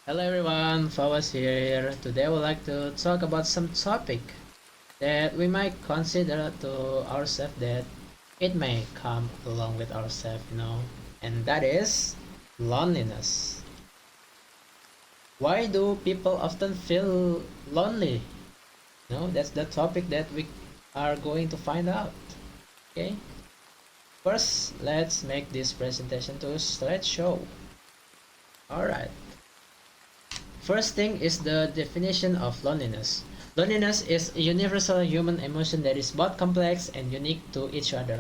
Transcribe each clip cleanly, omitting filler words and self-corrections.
Hello everyone, Fawwaz here. Today I would like to talk about some topic that we might consider to ourselves that it may come along with ourselves, and that is loneliness. Why do people often feel lonely? That's the topic that we are going to find out. Okay, first let's make this presentation to a slideshow. Alright. First thing is the definition of loneliness. Loneliness is a universal human emotion that is both complex and unique to each other.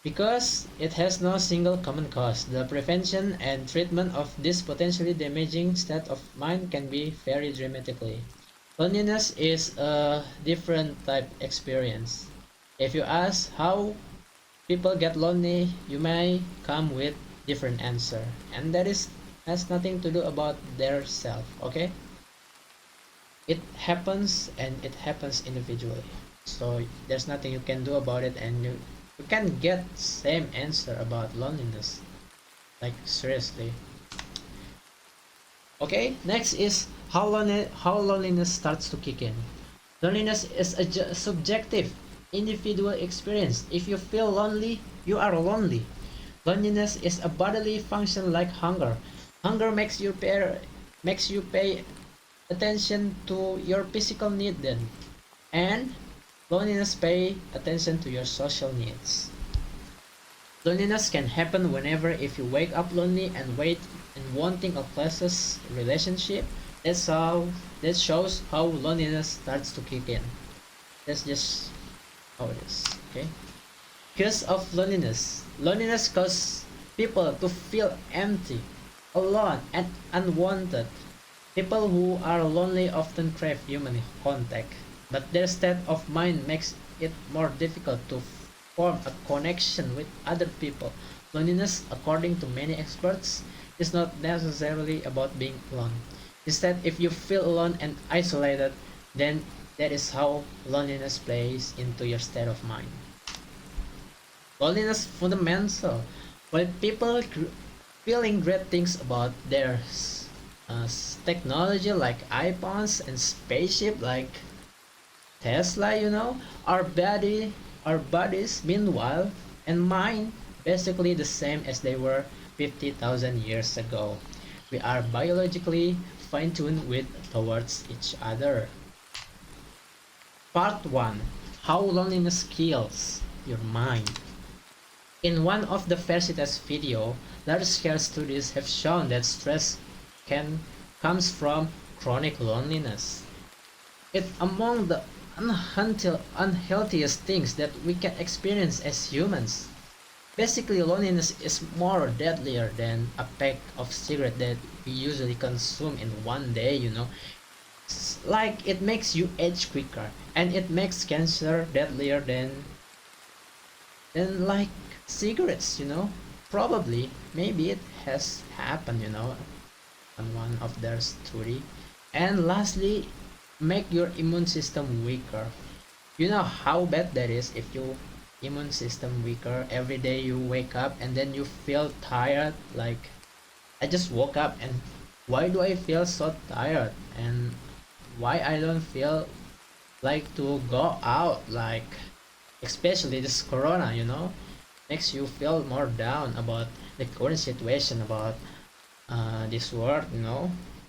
Because it has no single common cause, the prevention and treatment of this potentially damaging state of mind can be vary dramatically. Loneliness is a different type experience. If you ask how people get lonely, you may come with different answer, and that is has nothing to do about their self. Okay, it happens and it happens individually, so there's nothing you can do about it, and you can get same answer about loneliness, like seriously. Okay, next is how loneliness starts to kick in. Loneliness is a subjective individual experience. If you feel lonely, you are lonely. Loneliness is a bodily function like hunger. Hunger makes you pay attention to your physical need then, and loneliness pay attention to your social needs. Loneliness can happen whenever if you wake up lonely and wait and wanting a closest relationship. That shows how loneliness starts to kick in. That's just how it is. Okay. Cause of loneliness. Loneliness causes people to feel empty, alone, and unwanted. People who are lonely often crave human contact, but their state of mind makes it more difficult to form a connection with other people. Loneliness, according to many experts, is not necessarily about being alone. Instead, if you feel alone and isolated, then that is how loneliness plays into your state of mind. Loneliness fundamental. While people feeling great things about their technology like iPhones and spaceship like Tesla, our bodies meanwhile and mind basically the same as they were 50,000 years ago. We are biologically fine-tuned with towards each other. Part 1. How loneliness kills your mind. In one of the Versitas video, large-scale studies have shown that stress comes from chronic loneliness. It's among the unhealthiest things that we can experience as humans. Basically, loneliness is more deadlier than a pack of cigarettes that we usually consume in one day. It's like it makes you age quicker, and it makes cancer deadlier than like cigarettes. Probably, maybe it has happened, on one of their study. And lastly, make your immune system weaker. You know how bad that is if your immune system weaker. Every day you wake up and then you feel tired, like I just woke up and why do I feel so tired, and why I don't feel like to go out, like especially this corona, makes you feel more down about the current situation, about this world,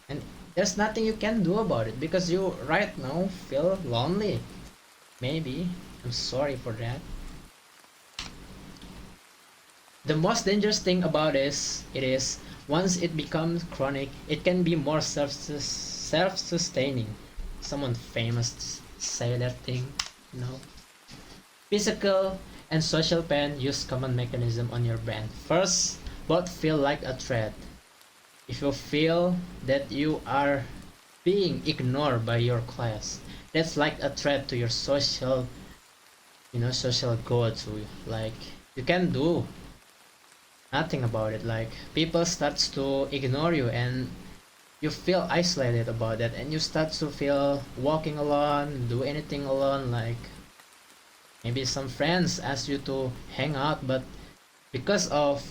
and there's nothing you can do about it because you right now feel lonely. Maybe I'm sorry for that. The most dangerous thing about it is once it becomes chronic, it can be more self-sustaining. Someone famous say that thing. Physical and social pain use common mechanism on your brain. First, both feel like a threat. If you feel that you are being ignored by your class, that's like a threat to your social goods. Like you can do nothing about it. Like people starts to ignore you, and you feel isolated about that, and you start to feel walking alone, do anything alone. Like maybe some friends ask you to hang out, but because of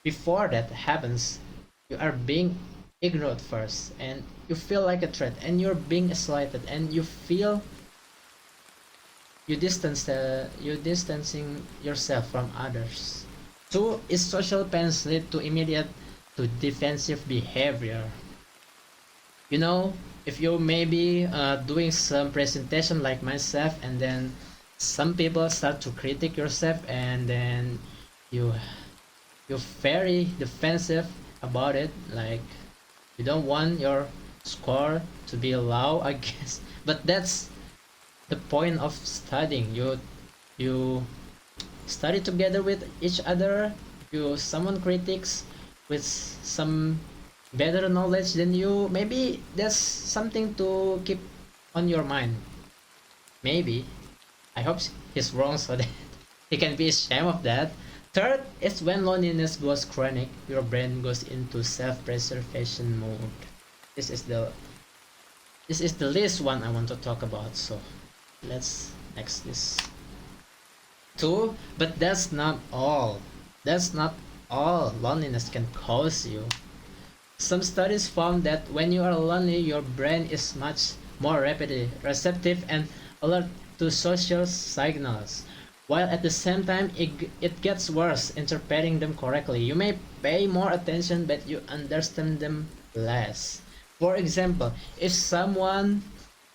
before that happens, You are being ignored first, and you feel like a threat, and you're being isolated, and you feel you distancing yourself from others. Two is social pains lead to immediate to defensive behavior. You know, if you maybe doing some presentation like myself, and then some people start to critique yourself, and then you you're very defensive about it, like you don't want your score to be low, I guess. But that's the point of studying. You study together with each other. You someone critics with some better knowledge than you, maybe there's something to keep on your mind. Maybe. I hope he's wrong so that he can be ashamed of that. Third is when loneliness goes chronic, your brain goes into self-preservation mode. This is the least one I want to talk about, so let's next this. Two, but that's not all. That's not all loneliness can cause you. Some studies found that when you are lonely, your brain is much more rapidly receptive and alert to social signals, while at the same time it gets worse interpreting them correctly. You may pay more attention, but you understand them less. For example, if someone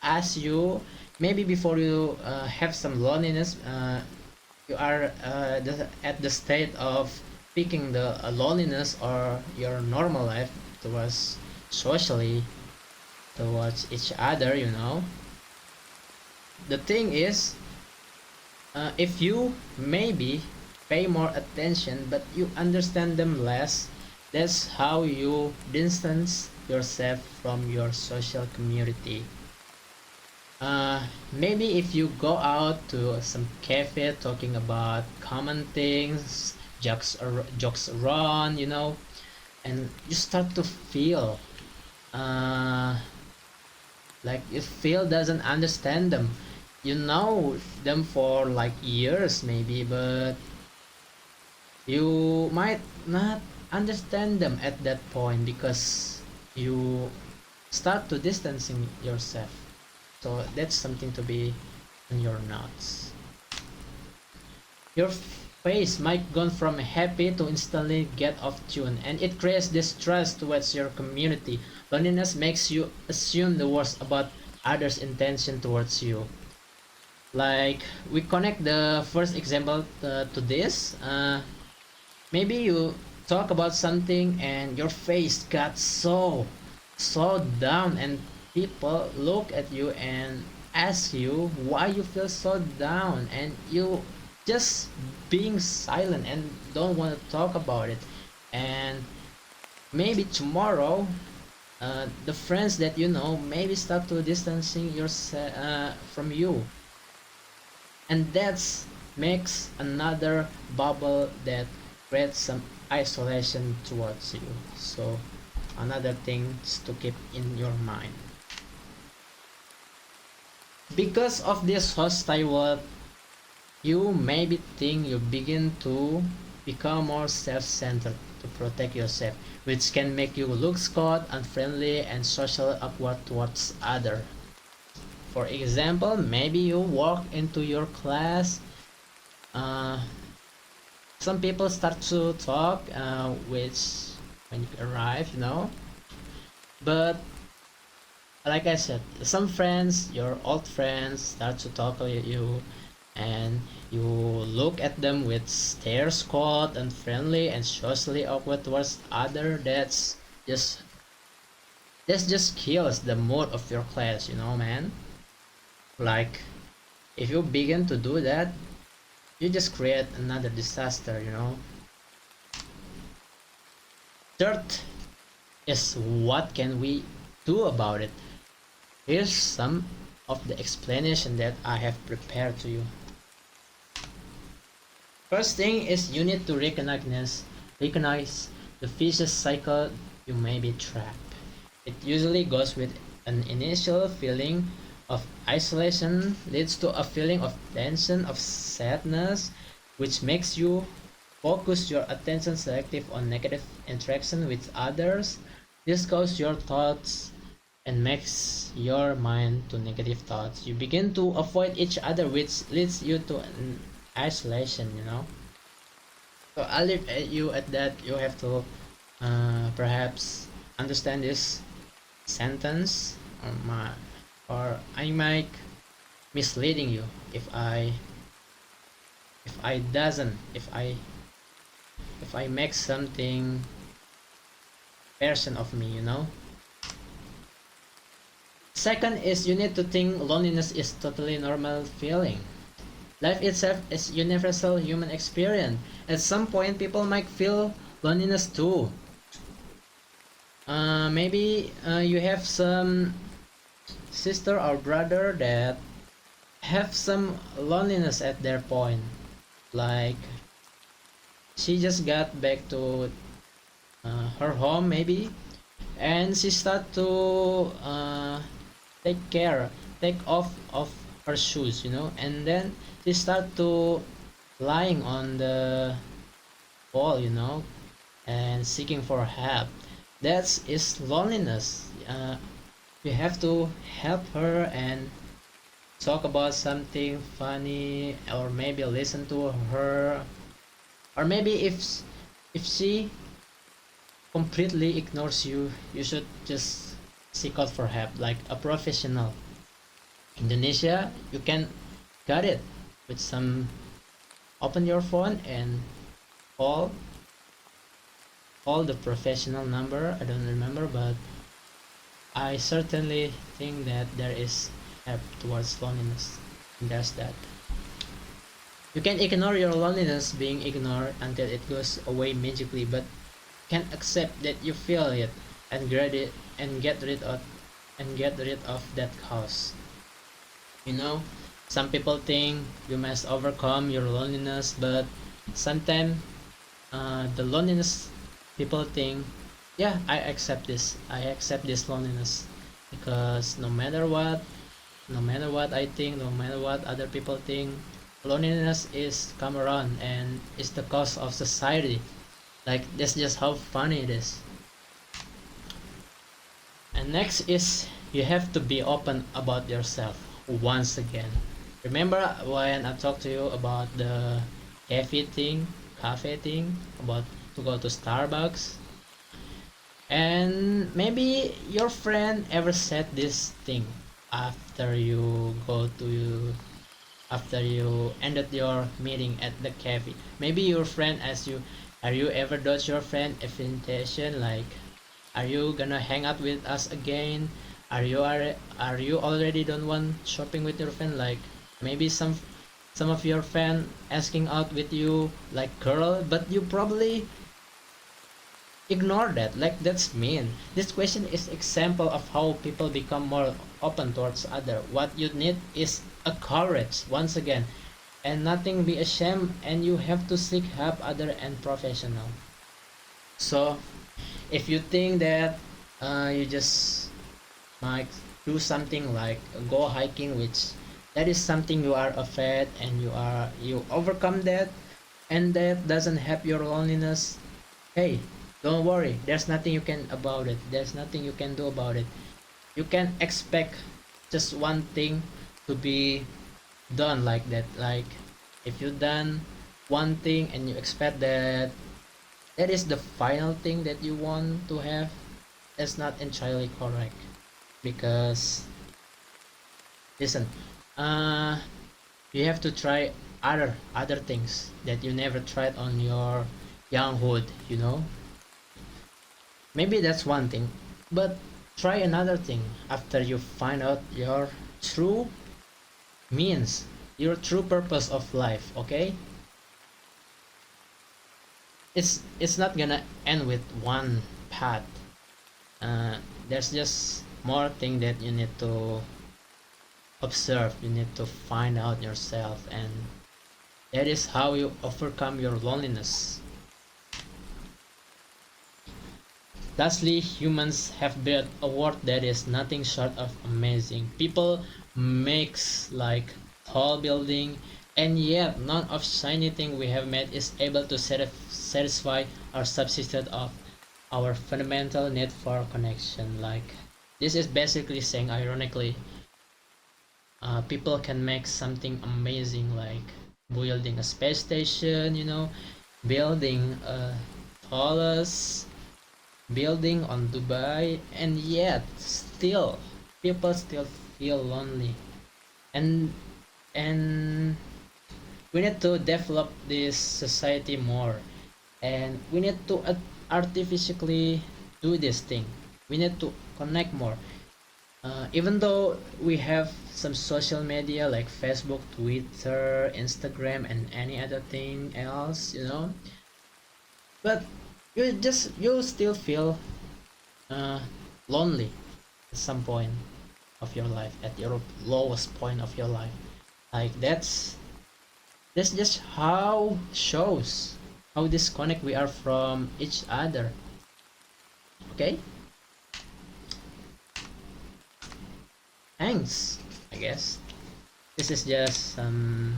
asks you, maybe before you have some loneliness, you are at the state of picking the loneliness or your normal life towards socially towards each other, you know. The thing is, if you maybe pay more attention but you understand them less, that's how you distance yourself from your social community. Maybe if you go out to some cafe talking about common things, jokes around, you know, and you start to feel uh, like you feel doesn't understand them. You know them for like years maybe, but you might not understand them at that point because you start to distancing yourself. So that's something to be on your notes. Your face might go from happy to instantly get off tune, and it creates distrust towards your community. Loneliness makes you assume the worst about others' intention towards you. Like we connect the first example to this. Maybe you talk about something and your face got so down, and people look at you and ask you why you feel so down, and you just being silent and don't want to talk about it. And maybe tomorrow the friends that you know maybe start to distancing yourself from you, and that's makes another bubble that creates some isolation towards you. So another thing to keep in your mind. Because of this hostile world, you maybe think you begin to become more self-centered to protect yourself, which can make you look scared, unfriendly, and socially awkward towards others. For example, maybe you walk into your class, uh, some people start to talk, which when you arrive, you know, but like I said, some friends, your old friends, start to talk to you, and you look at them with stare squad, unfriendly and socially awkward towards other. Just just kills the mood of your class, you know, man. Like if you begin to do that, you just create another disaster, you know. Third is what can we do about it? Here's some of the explanation that I have prepared to you. First thing is you need to recognize the vicious cycle you may be trapped. It usually goes with an initial feeling of isolation, leads to a feeling of tension, of sadness, which makes you Focus your attention selective on negative interaction with others. This causes your thoughts and makes your mind to negative thoughts. You begin to avoid each other, which leads you to an isolation, you know. So I'll leave you at that. You have to perhaps understand this sentence, or I might misleading you if I make something version of me, you know. Second is you need to think loneliness is totally normal feeling. Life itself is universal human experience. At some point people might feel loneliness too. Maybe you have some sister or brother that have some loneliness at their point, like she just got back to her home maybe, and she start to take care take off of her shoes, you know, and then she start to lying on the wall, you know, and seeking for help. That is loneliness. You have to help her and talk about something funny, or maybe listen to her, or maybe if she completely ignores you, you should just seek out for help like a professional. Indonesia, you can got it with some, open your phone and call the professional number. I don't remember, but I certainly think that there is help towards loneliness. And there's that. You can ignore your loneliness being ignored until it goes away magically, but can accept that you feel it and get rid of that cause. You know, some people think you must overcome your loneliness, but sometimes the loneliness people think, yeah, I accept this loneliness, because no matter what I think, no matter what other people think, loneliness is come around and it's the cause of society. Like, that's just how funny it is. And next is you have to be open about yourself once again. Remember when I talked to you about the cafe thing, about to go to Starbucks? And maybe your friend ever said this thing after you go to after you ended your meeting at the cafe. Maybe your friend asked you, are you ever dodge your friend invitation, like, are you gonna hang out with us again? Are you already done one shopping with your friend? Like, maybe some of your friend asking out with you like girl, but you probably ignore that. Like, that's mean. This question is example of how people become more open towards other. What you need is a courage once again, and nothing be ashamed, and you have to seek help other and professional. So if you think that you just might do something like go hiking, which that is something you are afraid, and you overcome that, and that doesn't help your loneliness, hey, don't worry, there's nothing you can about it, there's nothing you can do about it. You can expect just one thing to be done like that. Like, if you done one thing and you expect that that is the final thing that you want to have, that's not entirely correct. Because listen, uh you have to try other things that you never tried on your younghood, you know. Maybe that's one thing, but try another thing after you find out your true means, your true purpose of life. Okay, it's not gonna end with one path. There's just more thing that you need to observe, you need to find out yourself, and that is how you overcome your loneliness. Lastly, humans have built a world that is nothing short of amazing. People makes like tall building, And yet none of shiny thing we have made is able to satisfy or substitute of our fundamental need for connection. Like, this is basically saying, ironically, people can make something amazing, like building a space station, building a tallest building on Dubai, and yet still people still feel lonely. And and we need to develop this society more, and we need to artificially do this thing. We need to connect more, even though we have some social media like Facebook, Twitter, Instagram, and any other thing else, but you still feel uh, lonely at some point of your life, at your lowest point of your life. Like, that's just how shows how disconnect we are from each other. Okay, thanks. I guess this is just some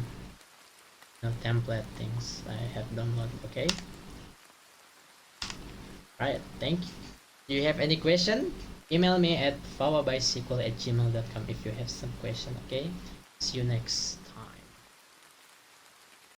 template things I have downloaded. Okay, right, thank you. Do you have any question? Email me at fawwabysequel@gmail.com if you have some question. Okay, see you next.